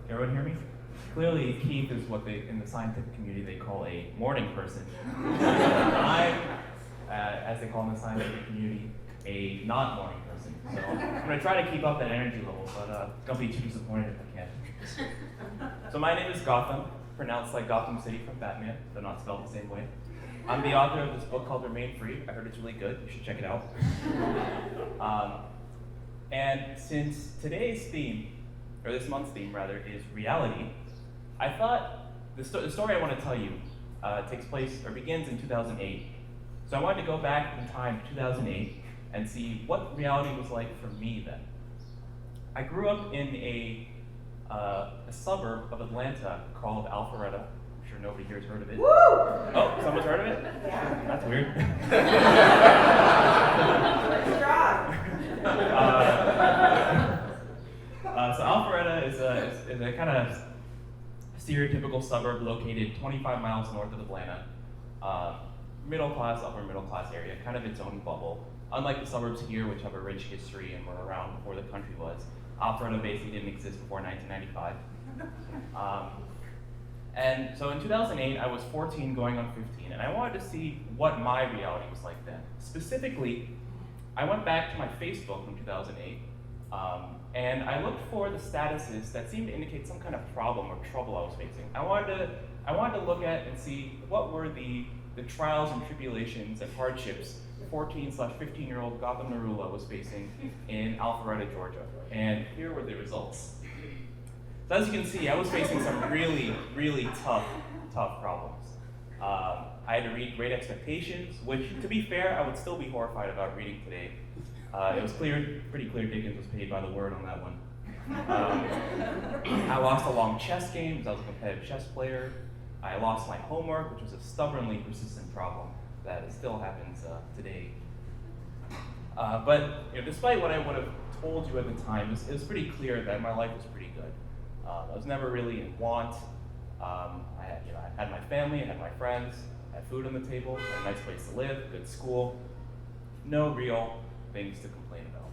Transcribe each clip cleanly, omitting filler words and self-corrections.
Everyone hear me? Clearly, Keith is what they, in the scientific community, they call a morning person. I'm, as they call in the scientific community, a not morning person. So I'm going to try to keep up that energy level, but don't be too disappointed if I can't. So my name is Gautam, pronounced like Gotham City from Batman, though not spelled the same way. I'm the author of this book called Remain Free. I heard it's really good. You should check it out. And since today's theme, or this month's theme rather, is reality, I thought the story I want to tell you takes place or begins in 2008. So I wanted to go back in time to 2008 and see what reality was like for me then. I grew up in a suburb of Atlanta called Alpharetta. I'm sure nobody here has heard of it. Woo! Oh, someone's heard of it? Yeah. That's weird. Let's try. So Alpharetta is a kind of stereotypical suburb located 25 miles north of Atlanta. Middle class, upper middle class area, kind of its own bubble. Unlike the suburbs here, which have a rich history and were around before the country was, Alpharetta basically didn't exist before 1995. And so in 2008, I was 14 going on 15, and I wanted to see what my reality was like then. Specifically, I went back to my Facebook from 2008, and I looked for the statuses that seemed to indicate some kind of problem or trouble I was facing. I wanted to look at and see what were the trials and tribulations and hardships 14/15-year-old Gautam Narula was facing in Alpharetta, Georgia. And here were the results. So as you can see, I was facing some really, really tough problems. I had to read Great Expectations, which, to be fair, I would still be horrified about reading today. It was pretty clear Dickens was paid by the word on that one. I lost a long chess game because I was a competitive chess player. I lost my homework, which was a stubbornly persistent problem that still happens today. But despite what I would have told you at the time, it was pretty clear that my life was pretty good. I was never really in want. I had my family, I had my friends, I had food on the table, I had a nice place to live, good school. No real things to complain about,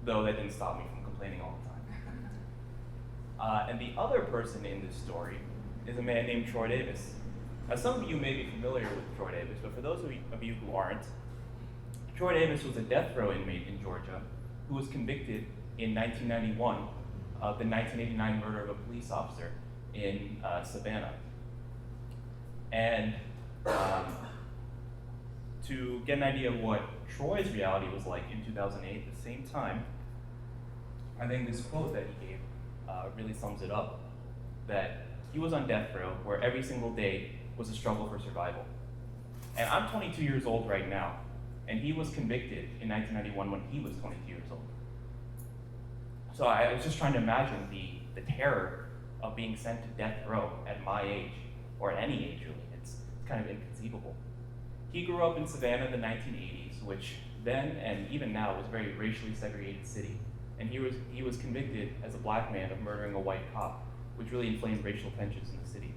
though that didn't stop me from complaining all the time. And the other person in this story is a man named Troy Davis. Now, some of you may be familiar with Troy Davis, but for those of you who aren't, Troy Davis was a death row inmate in Georgia who was convicted in 1991 of the 1989 murder of a police officer in Savannah. And to get an idea of what Troy's reality was like in 2008, at the same time, I think this quote that he gave really sums it up, that he was on death row where every single day was a struggle for survival. And I'm 22 years old right now, and he was convicted in 1991 when he was 22 years old. So I was just trying to imagine the terror of being sent to death row at my age, or at any age really. It's kind of inconceivable. He grew up in Savannah in the 1980s, which then and even now was a very racially segregated city. And he was convicted as a black man of murdering a white cop, which really inflamed racial tensions in the city.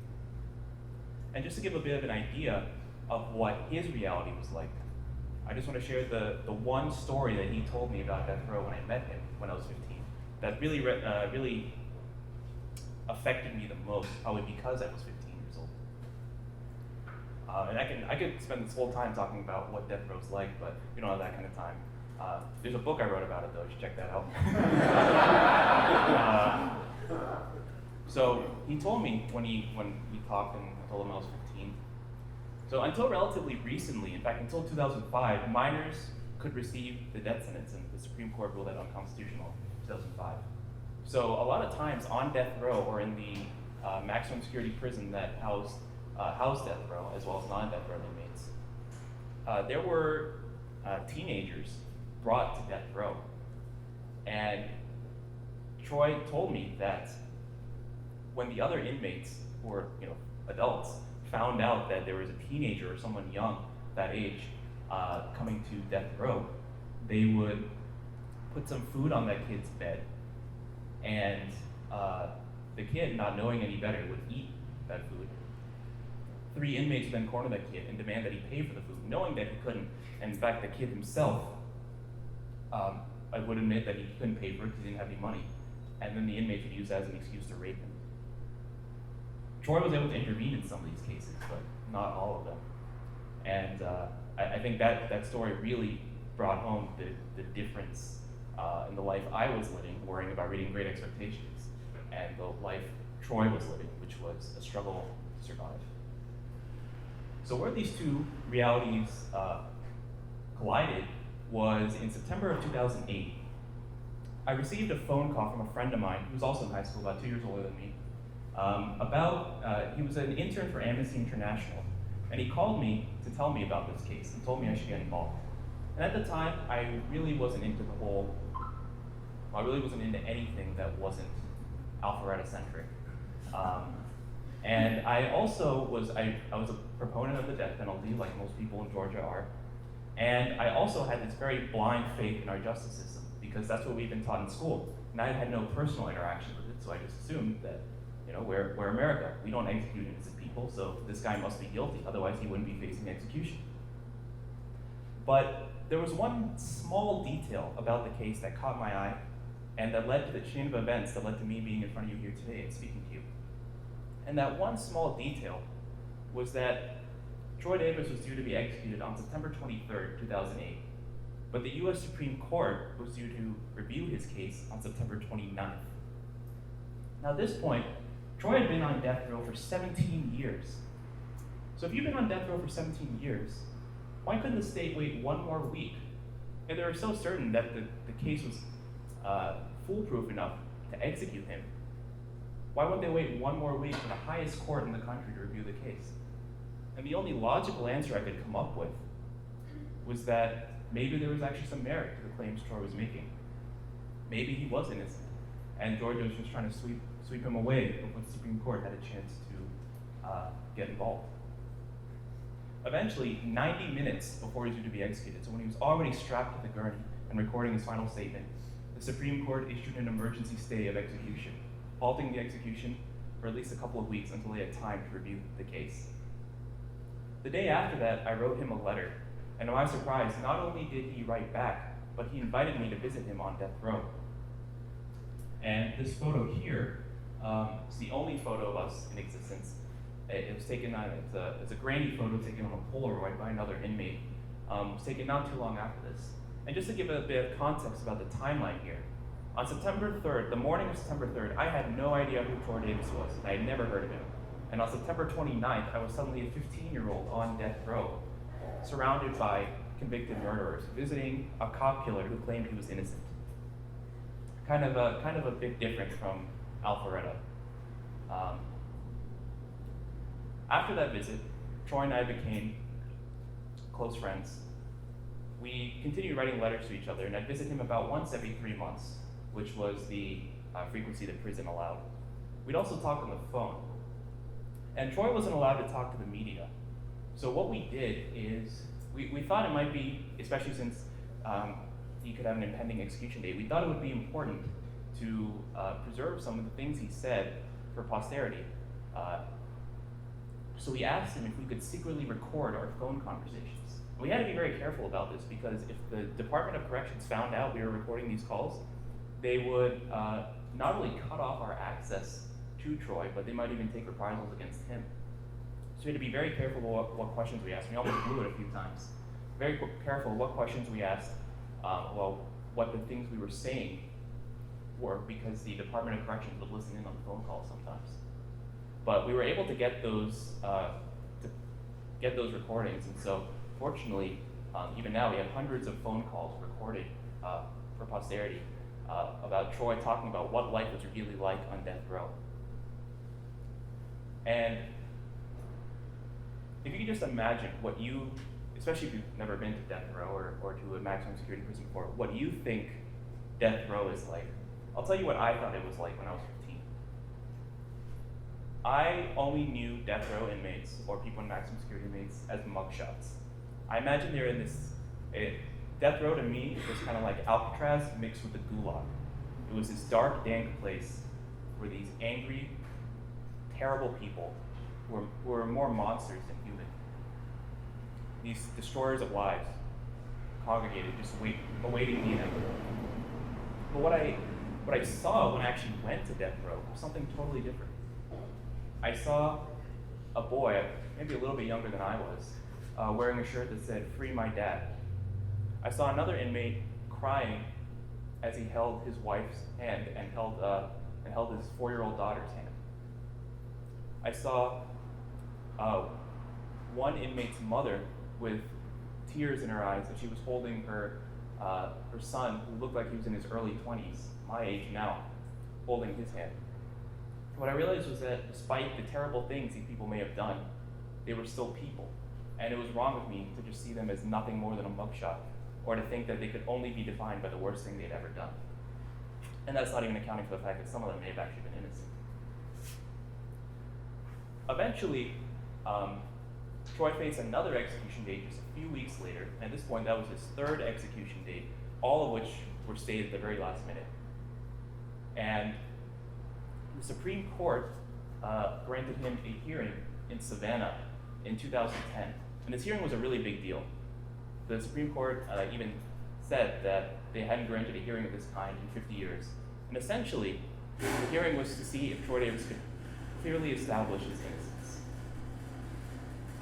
And just to give a bit of an idea of what his reality was like, I just want to share the one story that he told me about death row when I met him when I was 15. That really affected me the most, probably because I was 15 years old. And I could spend this whole time talking about what death row's like, but we don't have that kind of time. There's a book I wrote about it though, you should check that out. So he told me when we talked, and I told him I was 15. So until relatively recently, in fact until 2005, minors could receive the death sentence, and the Supreme Court ruled that unconstitutional in 2005. So a lot of times on death row or in the maximum security prison that housed death row, as well as non-death row inmates, there were teenagers brought to death row. And Troy told me that when the other inmates, who were adults, found out that there was a teenager or someone young that age coming to death row, they would put some food on that kid's bed, and the kid, not knowing any better, would eat that food. 3 inmates would then corner that kid and demand that he pay for the food, knowing that he couldn't. And in fact, the kid himself I would admit that he couldn't pay for it because he didn't have any money. And then the inmates would use that as an excuse to rape him. Troy was able to intervene in some of these cases, but not all of them. And I think that story really brought home the difference in the life I was living, worrying about reading Great Expectations, and the life Troy was living, which was a struggle to survive. So where these two realities collided was in September of 2008. I received a phone call from a friend of mine who was also in high school, about 2 years older than me, he was an intern for Amnesty International, and he called me to tell me about this case and told me I should get involved. And at the time, I really wasn't into anything that wasn't Alpharetta-centric. And I also was a proponent of the death penalty, like most people in Georgia are. And I also had this very blind faith in our justice system, because that's what we've been taught in school. And I had no personal interaction with it, so I just assumed that, we're America. We don't execute innocent people, so this guy must be guilty, otherwise he wouldn't be facing execution. But there was one small detail about the case that caught my eye, and that led to the chain of events that led to me being in front of you here today and speaking to you. And that one small detail was that Troy Davis was due to be executed on September 23rd, 2008, but the US Supreme Court was due to review his case on September 29th. Now at this point, Troy had been on death row for 17 years. So if you've been on death row for 17 years, why couldn't the state wait one more week? And they were so certain that the case was foolproof enough to execute him. Why wouldn't they wait one more week for the highest court in the country to review the case? And the only logical answer I could come up with was that maybe there was actually some merit to the claims Troy was making. Maybe he was innocent, and Georgia was just trying to sweep him away before the Supreme Court had a chance to get involved. Eventually, 90 minutes before he was due to be executed, so when he was already strapped to the gurney and recording his final statement, the Supreme Court issued an emergency stay of execution, halting the execution for at least a couple of weeks until they had time to review the case. The day after that, I wrote him a letter, and to my surprise, not only did he write back, but he invited me to visit him on death row. And this photo here is the only photo of us in existence. It was taken on, it's a grainy photo taken on a Polaroid by another inmate. It was taken not too long after this. And just to give a bit of context about the timeline here, on September 3rd, the morning of September 3rd, I had no idea who Troy Davis was, and I had never heard of him. And on September 29th, I was suddenly a 15-year-old on death row, surrounded by convicted murderers, visiting a cop killer who claimed he was innocent. Kind of a bit different from Alpharetta. After that visit, Troy and I became close friends. We continued writing letters to each other, and I'd visit him about once every 3 months, which was the frequency that prison allowed. We'd also talk on the phone. And Troy wasn't allowed to talk to the media. So what we did is, we thought it might be, especially since he could have an impending execution date, we thought it would be important to preserve some of the things he said for posterity. So we asked him if we could secretly record our phone conversations. We had to be very careful about this, because if the Department of Corrections found out we were recording these calls, they would not only cut off our access to Troy, but they might even take reprisals against him. So we had to be very careful what questions we asked. We almost blew it a few times. Very careful what questions we asked, what the things we were saying were, because the Department of Corrections would listen in on the phone calls sometimes. But we were able to get those recordings, and so fortunately, even now we have hundreds of phone calls recorded for posterity about Troy talking about what life was really like on death row. And if you could just imagine what you especially if you've never been to death row or to a maximum security prison before, what do you think death row is like? I'll tell you what I thought it was like when I was 15. I only knew death row inmates or people in maximum security inmates as mugshots. I imagine they're in this, death row to me was kind of like Alcatraz mixed with the gulag. It was this dark, dank place where these angry, terrible people who were more monsters than human. These destroyers of lives congregated, just awaiting the inevitable. But what I saw when I actually went to death row was something totally different. I saw a boy, maybe a little bit younger than I was, wearing a shirt that said, "Free my dad." I saw another inmate crying as he held his wife's hand and held his 4-year-old daughter's hand. I saw one inmate's mother with tears in her eyes as she was holding her son, who looked like he was in his early 20s, my age now, holding his hand. What I realized was that despite the terrible things these people may have done, they were still people. And it was wrong with me to just see them as nothing more than a mugshot, or to think that they could only be defined by the worst thing they'd ever done. And that's not even accounting for the fact that some of them may have actually been innocent. Eventually, Troy faced another execution date just a few weeks later, and at this point that was his 3rd execution date, all of which were stayed at the very last minute. And the Supreme Court granted him a hearing in Savannah in 2010. And this hearing was a really big deal. The Supreme Court even said that they hadn't granted a hearing of this kind in 50 years. And essentially, the hearing was to see if Troy Davis could clearly establish his innocence.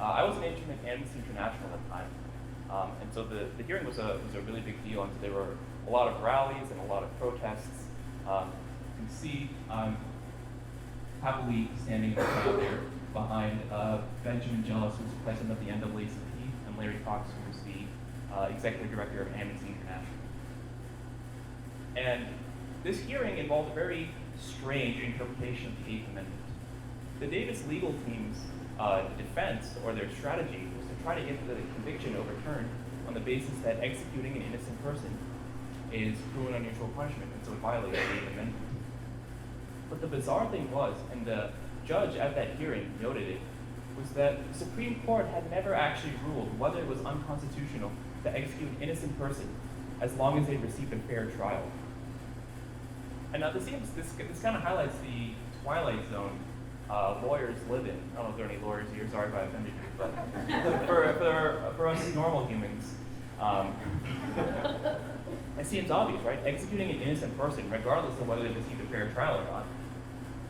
I was an intern at Amnesty International at the time, and so the hearing was a really big deal, and so there were a lot of rallies and a lot of protests. You can see happily standing out there behind Benjamin Jealous, who was president of the NAACP, and Larry Fox, who was the executive director of Amnesty International. And this hearing involved a very strange interpretation of the 8th Amendment. The Davis legal team's defense, or their strategy, was to try to get the conviction overturned on the basis that executing an innocent person is cruel and unusual punishment, and so it violates the 8th Amendment. But the bizarre thing was, and the judge at that hearing noted it, was that the Supreme Court had never actually ruled whether it was unconstitutional to execute an innocent person as long as they received a fair trial. And now this kind of highlights the twilight zone lawyers live in. I don't know if there are any lawyers here, sorry if I offended you, but for us normal humans, it seems obvious, right? Executing an innocent person, regardless of whether they received a fair trial or not,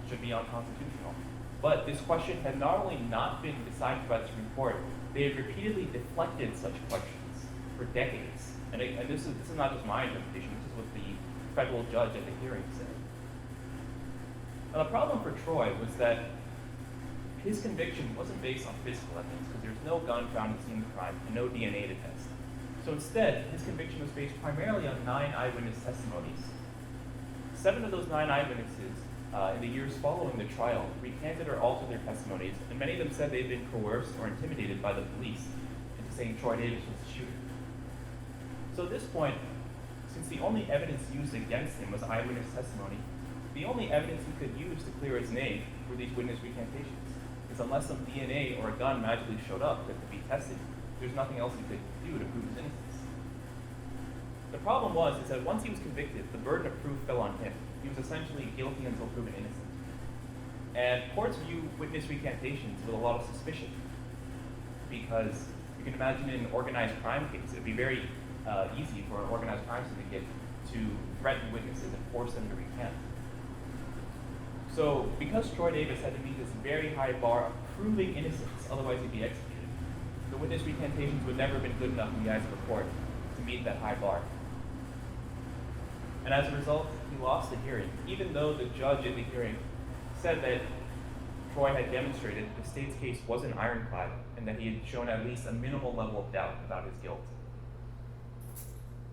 should be unconstitutional. But this question had not only not been decided by the Supreme Court, they had repeatedly deflected such questions for decades. And this is not just my interpretation, this is what the federal judge at the hearing said. Now the problem for Troy was that his conviction wasn't based on physical evidence, because there's no gun found at the scene of the crime and no DNA to test. So instead, his conviction was based primarily on 9 eyewitness testimonies. 7 of those 9 eyewitnesses in the years following the trial recanted or altered their testimonies, and many of them said they'd been coerced or intimidated by the police into saying Troy Davis was the shooter. So at this point, since the only evidence used against him was eyewitness testimony, the only evidence he could use to clear his name were these witness recantations. Because unless some DNA or a gun magically showed up that could be tested, there's nothing else he could do to prove his innocence. The problem is that once he was convicted, the burden of proof fell on him. He was essentially guilty until proven innocent. And courts view witness recantations with a lot of suspicion, because you can imagine in an organized crime case, it would be very easy for an organized crime syndicate to threaten witnesses and force them to recant. So because Troy Davis had to meet this very high bar of proving innocence, otherwise he'd be executed, the witness recantations would never have been good enough in the eyes of the court to meet that high bar. And as a result, he lost the hearing, even though the judge in the hearing said that Troy had demonstrated that the state's case wasn't ironclad and that he had shown at least a minimal level of doubt about his guilt.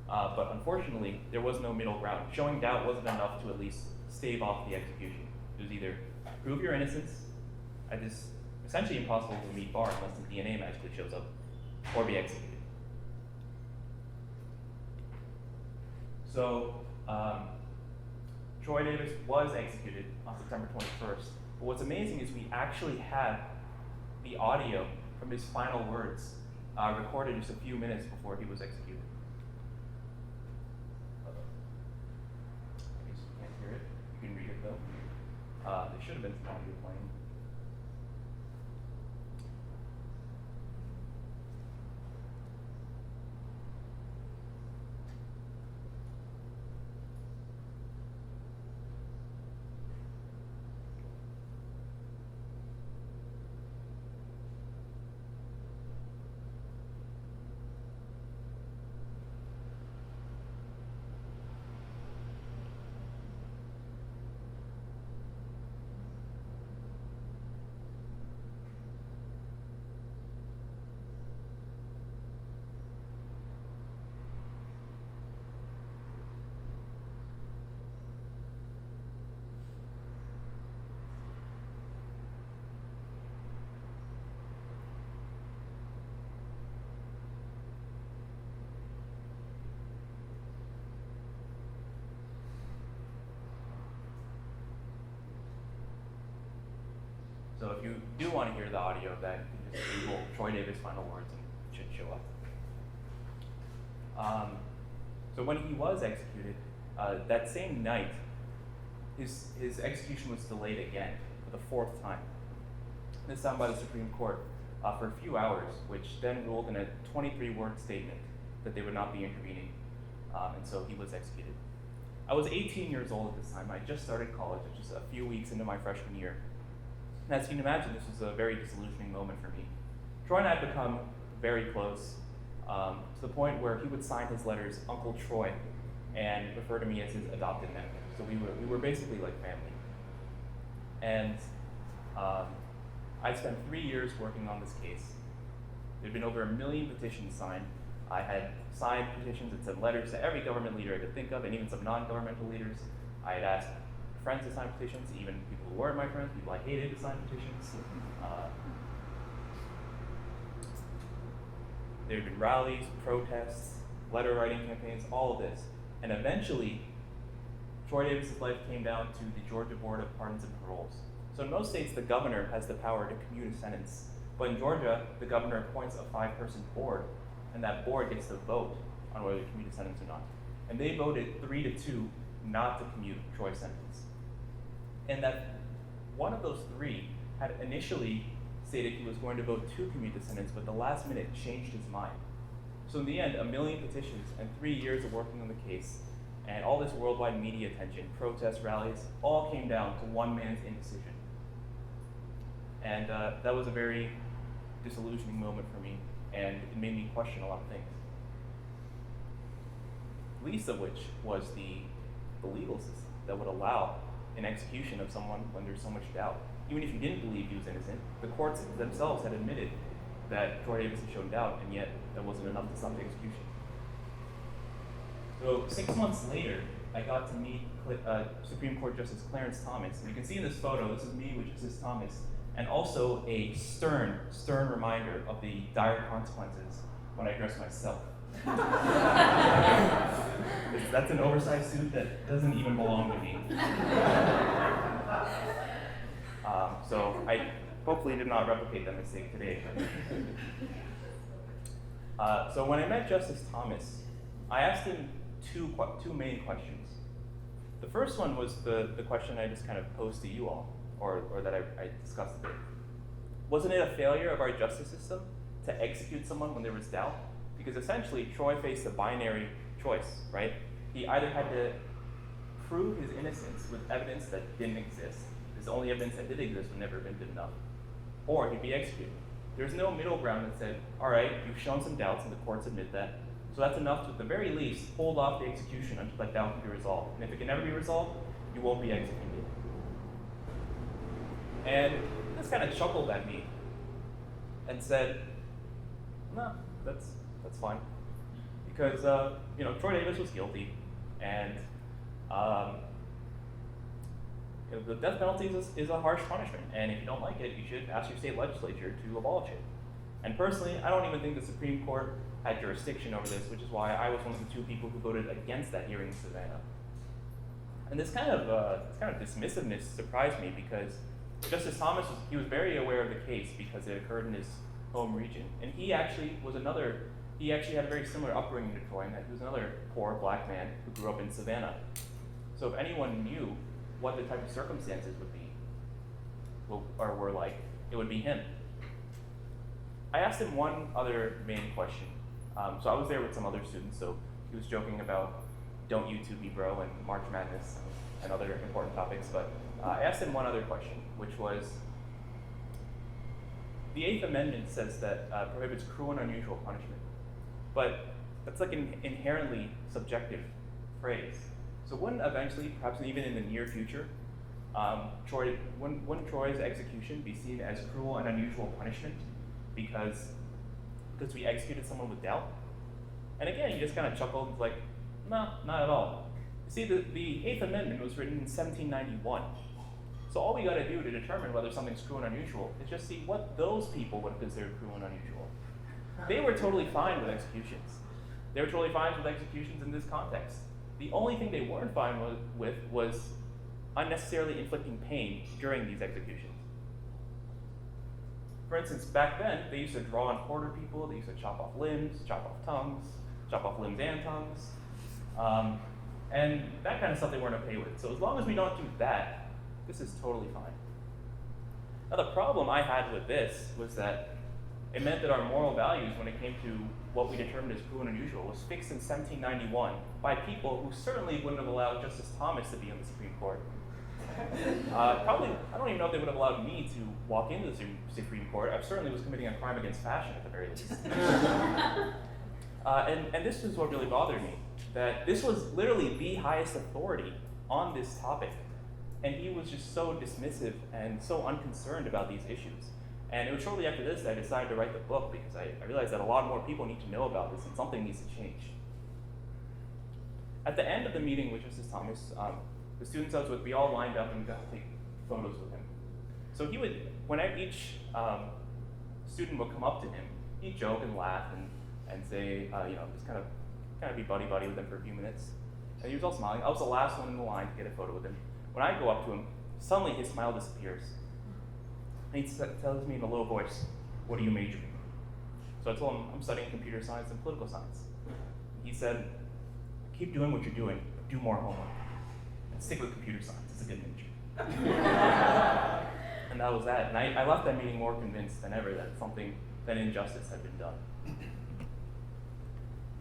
But unfortunately, there was no middle ground. Showing doubt wasn't enough to at least stave off the execution. It was either prove your innocence at this essentially impossible to meet bar unless the DNA magically shows up, or be executed. So, Troy Davis was executed on September 21st. But what's amazing is we actually have the audio from his final words recorded just a few minutes before he was executed. I guess you can't hear it. You can read it though. There should have been some audio playing. So if you do want to hear the audio of that, you can just Google Troy Davis final words and it should show up. So when he was executed, that same night, his execution was delayed again for the fourth time. This time by the Supreme Court for a few hours, which then ruled in a 23-word statement that they would not be intervening, and so he was executed. I was 18 years old at this time. I just started college, just a few weeks into my freshman year. And as you can imagine, this was a very disillusioning moment for me. Troy and I had become very close, to the point where he would sign his letters Uncle Troy and refer to me as his adopted nephew. So we were basically like family. And I'd spent 3 years working on this case. There'd been over 1 million petitions signed. I had signed petitions and sent letters to every government leader I could think of, and even some non-governmental leaders. I had asked friends to sign petitions, even people who weren't my friends, people I hated to sign petitions. There had been rallies, protests, letter writing campaigns, all of this. And eventually, Troy Davis's life came down to the Georgia Board of Pardons and Paroles. So in most states, the governor has the power to commute a sentence. But in Georgia, the governor appoints a 5-person board, and that board gets to vote on whether to commute a sentence or not. And they voted 3-2 not to commute Troy's sentence. And that one of those 3 had initially stated he was going to vote to commute the sentence, but the last minute changed his mind. So in the end, 1 million petitions and 3 years of working on the case, and all this worldwide media attention, protests, rallies, all came down to one man's indecision. And that was a very disillusioning moment for me, and it made me question a lot of things. Least of which was the legal system that would allow an execution of someone when there's so much doubt. Even if you didn't believe he was innocent, the courts themselves had admitted that Troy Davis had shown doubt, and yet that wasn't enough to stop the execution. So 6 months later, I got to meet Supreme Court Justice Clarence Thomas. And you can see in this photo, this is me with Justice Thomas, and also a stern reminder of the dire consequences when I dress myself. That's an oversized suit that doesn't even belong to me. So I hopefully did not replicate that mistake today. So when I met Justice Thomas, I asked him two main questions. The first one was the question I just kind of posed to you all, or that I discussed a bit. Wasn't it a failure of our justice system to execute someone when there was doubt? Because essentially, Troy faced a binary choice, right? He either had to prove his innocence with evidence that didn't exist, because the only evidence that did exist would never have been good enough, or he'd be executed. There's no middle ground that said, all right, you've shown some doubts, and the courts admit that, so that's enough to, at the very least, hold off the execution until that doubt can be resolved. And if it can never be resolved, you won't be executed. And this kind of chuckled at me and said, no, that's fine. Because, Troy Davis was guilty, and the death penalty is a harsh punishment, and if you don't like it, you should ask your state legislature to abolish it. And personally, I don't even think the Supreme Court had jurisdiction over this, which is why I was one of the 2 people who voted against that hearing in Savannah. And this kind of dismissiveness surprised me because Justice Thomas he was very aware of the case because it occurred in his home region, and he actually had a very similar upbringing to Troy, in that he was another poor black man who grew up in Savannah. So if anyone knew what the type of circumstances would be, or were like, it would be him. I asked him one other main question. So I was there with some other students, so he was joking about "Don't YouTube me, bro" and March Madness and other important topics, but I asked him one other question, which was, the 8th Amendment says that prohibits cruel and unusual punishment, but that's like an inherently subjective phrase. So wouldn't eventually, perhaps even in the near future, wouldn't Troy's execution be seen as cruel and unusual punishment because we executed someone with doubt? And again, he just kind of chuckled, like, no, not at all. You see, the 8th Amendment was written in 1791. So all we got to do to determine whether something's cruel and unusual is just see what those people would have considered cruel and unusual. They were totally fine with executions. They were totally fine with executions in this context. The only thing they weren't fine with was unnecessarily inflicting pain during these executions. For instance, back then, they used to draw and quarter people, they used to chop off limbs, chop off tongues, chop off limbs and tongues, and that kind of stuff they weren't okay with. So as long as we don't do that, this is totally fine. Now the problem I had with this was that it meant that our moral values when it came to what we determined as cruel and unusual was fixed in 1791 by people who certainly wouldn't have allowed Justice Thomas to be on the Supreme Court. Probably, I don't even know if they would have allowed me to walk into the Supreme Court. I certainly was committing a crime against fashion at the very least. And this is what really bothered me, that this was literally the highest authority on this topic. And he was just so dismissive and so unconcerned about these issues. And it was shortly after this that I decided to write the book because I realized that a lot more people need to know about this and something needs to change. At the end of the meeting with Justice Thomas, the students I was with, we all lined up and got to take photos with him. So he would, whenever each student would come up to him, he'd joke and laugh and say, just kind of be buddy-buddy with him for a few minutes. And he was all smiling. I was the last one in the line to get a photo with him. When I go up to him, suddenly his smile disappears. And he tells me in a low voice, "What are you majoring in?" So I told him, "I'm studying computer science and political science." He said, "Keep doing what you're doing, but do more homework. And stick with computer science, it's a good major." And that was that. And I left that meeting more convinced than ever that injustice had been done.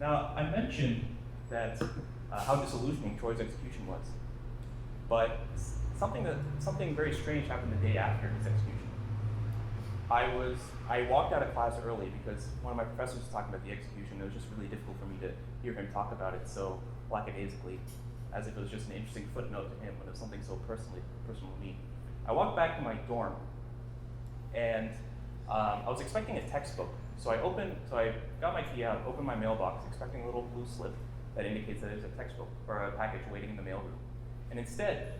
Now, I mentioned that how disillusioning Troy's execution was. But something very strange happened the day after his execution. I walked out of class early because one of my professors was talking about the execution. It was just really difficult for me to hear him talk about it so lackadaisically, as if it was just an interesting footnote to him when it was something so personal to me. I walked back to my dorm, and I was expecting a textbook. So I got my key out, opened my mailbox, expecting a little blue slip that indicates that there's a textbook or a package waiting in the mailroom. And instead,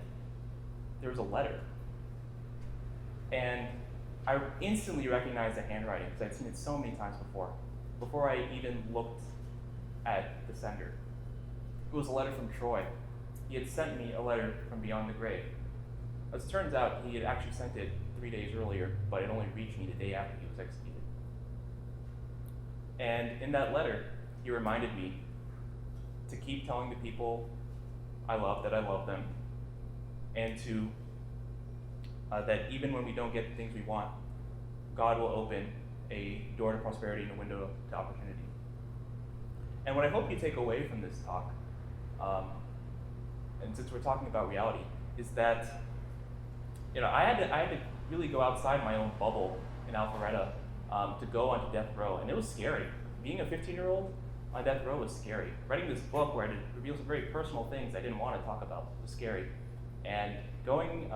there was a letter. And I instantly recognized the handwriting because I'd seen it so many times before I even looked at the sender. It was a letter from Troy. He had sent me a letter from beyond the grave. As it turns out, he had actually sent it 3 days earlier, but it only reached me the day after he was executed. And in that letter, he reminded me to keep telling the people I love that I love them, and to that even when we don't get the things we want, God will open a door to prosperity and a window to opportunity. And what I hope you take away from this talk, and since we're talking about reality, is that I had to really go outside my own bubble in Alpharetta to go onto death row, and it was scary. Being a 15-year-old on death row was scary. Writing this book where I revealed some very personal things I didn't want to talk about was scary, and going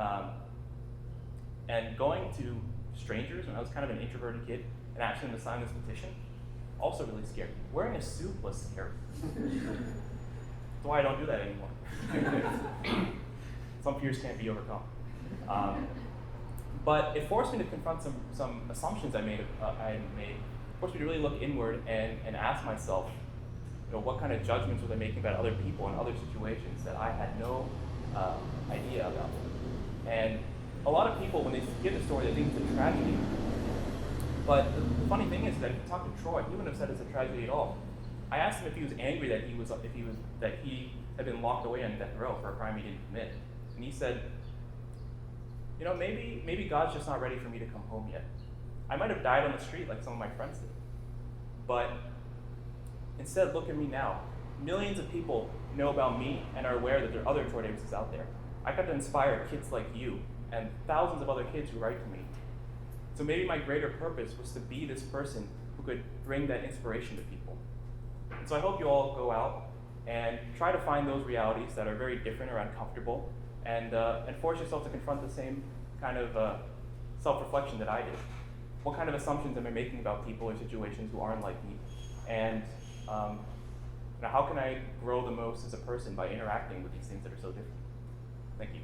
to strangers when I was kind of an introverted kid and asking them to sign this petition, also really scary. Wearing a suit was scary. That's why I don't do that anymore. Some fears can't be overcome. But it forced me to confront some assumptions I had made forced me to really look inward and ask myself, what kind of judgments was I making about other people and other situations that I had no idea about. And a lot of people, when they hear the story, they think it's a tragedy. But the funny thing is that if you talk to Troy, he wouldn't have said it's a tragedy at all. I asked him if he was angry that he had been locked away on death row for a crime he didn't commit, and he said, maybe God's just not ready for me to come home yet. I might have died on the street like some of my friends did, but instead, look at me now. Millions of people know about me and are aware that there are other Troy Davises out there. I got to inspire kids like you and thousands of other kids who write to me. So maybe my greater purpose was to be this person who could bring that inspiration to people. And so I hope you all go out and try to find those realities that are very different or uncomfortable, and force yourself to confront the same kind of self-reflection that I did. What kind of assumptions am I making about people or situations who aren't like me? And how can I grow the most as a person by interacting with these things that are so different? Thank you.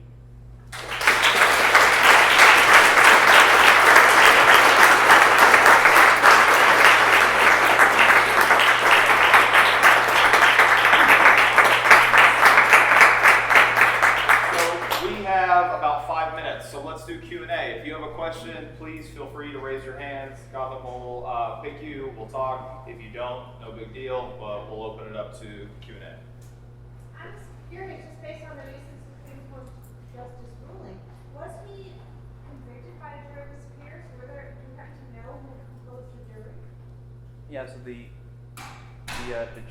About 5 minutes, so let's do Q&A. If you have a question, please feel free to raise your hands. Gautam will pick you, we'll talk. If you don't, no big deal, but we'll open it up to Q&A. I'm just curious, just based on the recent Supreme Court Justice ruling, was he convicted by a jury of his peers? Do you happen to know who composed the jury? Yeah, so the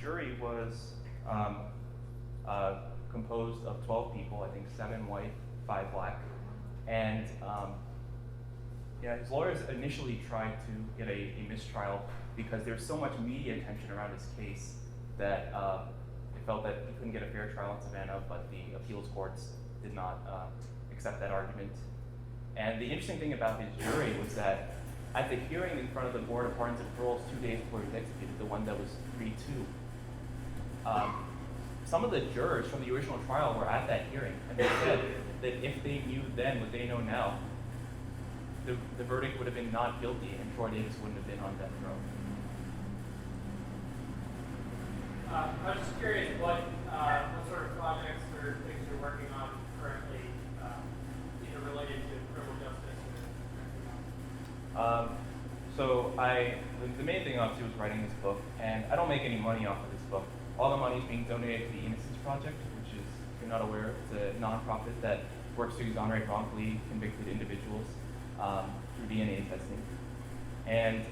jury was composed of 12 people, I think 7 white, 5 black, and his lawyers initially tried to get a mistrial because there was so much media attention around his case that they felt that he couldn't get a fair trial in Savannah, but the appeals courts did not accept that argument. And the interesting thing about his jury was that at the hearing in front of the Board of Pardons and Paroles 2 days before he was executed, the one that was 3-2, some of the jurors from the original trial were at that hearing, and they said that if they knew then what they know now, the verdict would have been not guilty, and Troy Davis wouldn't have been on death row. I was just curious what sort of projects or things you're working on currently, either related to criminal justice or anything else. So the main thing obviously was writing this book, and I don't make any money off of this book. All the money is being donated to the Innocence Project, which is, if you're not aware, it's a nonprofit that works to exonerate wrongfully convicted individuals through DNA testing. And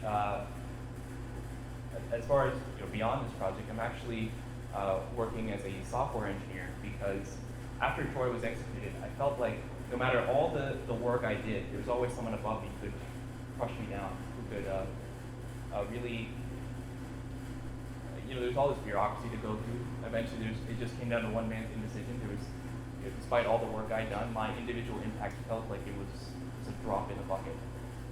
as far as beyond this project, I'm actually working as a software engineer because after Troy was executed, I felt like no matter all the work I did, there was always someone above me who could crush me down, who could really. There's all this bureaucracy to go through. Eventually, it just came down to one man's indecision. There was, despite all the work I'd done, my individual impact felt like it was a drop in the bucket.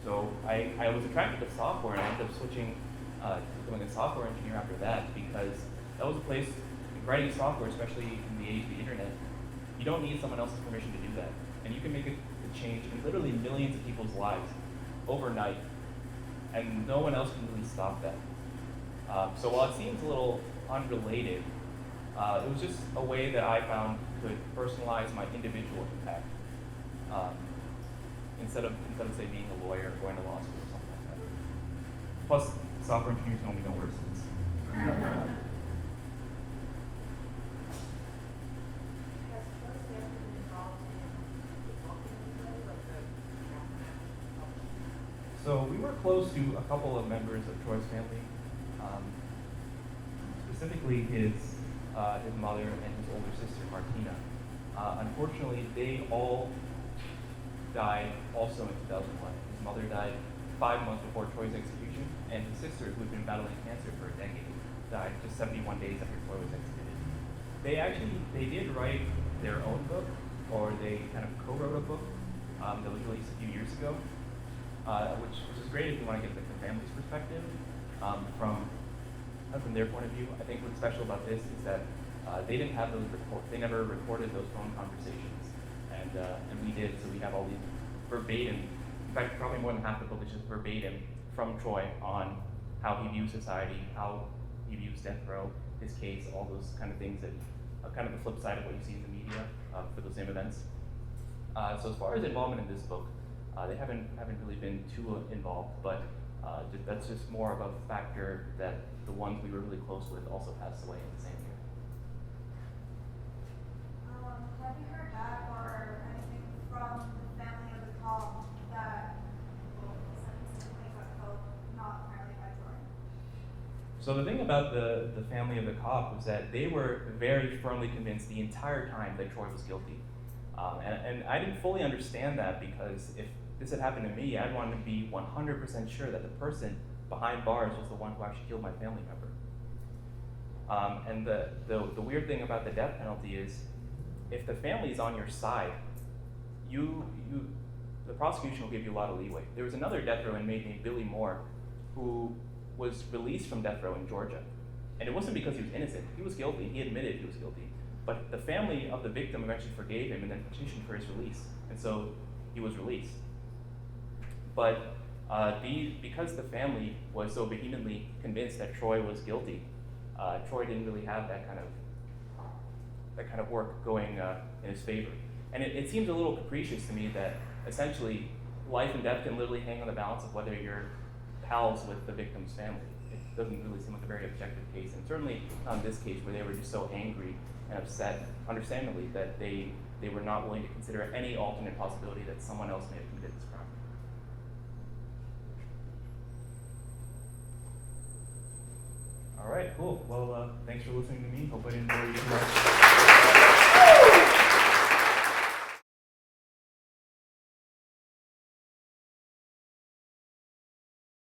So I was attracted to software, and I ended up switching to becoming a software engineer after that because that was a place, writing software, especially in the age of the internet, you don't need someone else's permission to do that. And you can make a change in literally millions of people's lives overnight, and no one else can really stop that. So while it seems a little unrelated, it was just a way that I found could personalize my individual impact instead of say being a lawyer or going to law school or something like that. Plus, software engineers normally don't wear suits. So we were close to a couple of members of Troy's family. Specifically his mother and his older sister, Martina. Unfortunately, they all died also in 2001. His mother died 5 months before Troy's execution, and his sister, who had been battling cancer for a decade, died just 71 days after Troy was executed. They did write their own book, or they kind of co-wrote a book that was released a few years ago, which is great if you want to get the family's perspective from their point of view. I think what's special about this is that they didn't have those they never recorded those phone conversations, and we did. So we have all these verbatim. In fact, probably more than half the book is just verbatim from Troy on how he views society, how he views death row, his case, all those kind of things that are kind of the flip side of what you see in the media for those same events. So as far as involvement in this book, they haven't really been too involved, but that's just more of a factor that the ones we were really close with also passed away in the same year. Have you heard back or anything from the family of the cop that specifically got killed, not apparently by Jordan? So the thing about the family of the cop was that they were very firmly convinced the entire time that Troy was guilty. And I didn't fully understand that, because if this had happened to me, I'd want to be 100% sure that the person behind bars was the one who actually killed my family member. And the weird thing about the death penalty is, if the family is on your side, the prosecution will give you a lot of leeway. There was another death row inmate named Billy Moore who was released from death row in Georgia. And it wasn't because he was innocent. He was guilty. He admitted he was guilty. But the family of the victim eventually forgave him and then petitioned for his release. And so he was released. But because the family was so vehemently convinced that Troy was guilty, Troy didn't really have that kind of work going in his favor. And it seems a little capricious to me that essentially life and death can literally hang on the balance of whether you're pals with the victim's family. It doesn't really seem like a very objective case, and certainly not in this case where they were just so angry and upset, understandably, that they were not willing to consider any alternate possibility that someone else may have committed this crime. All right, cool. Well, thanks for listening to me. Hope I didn't bore you too much.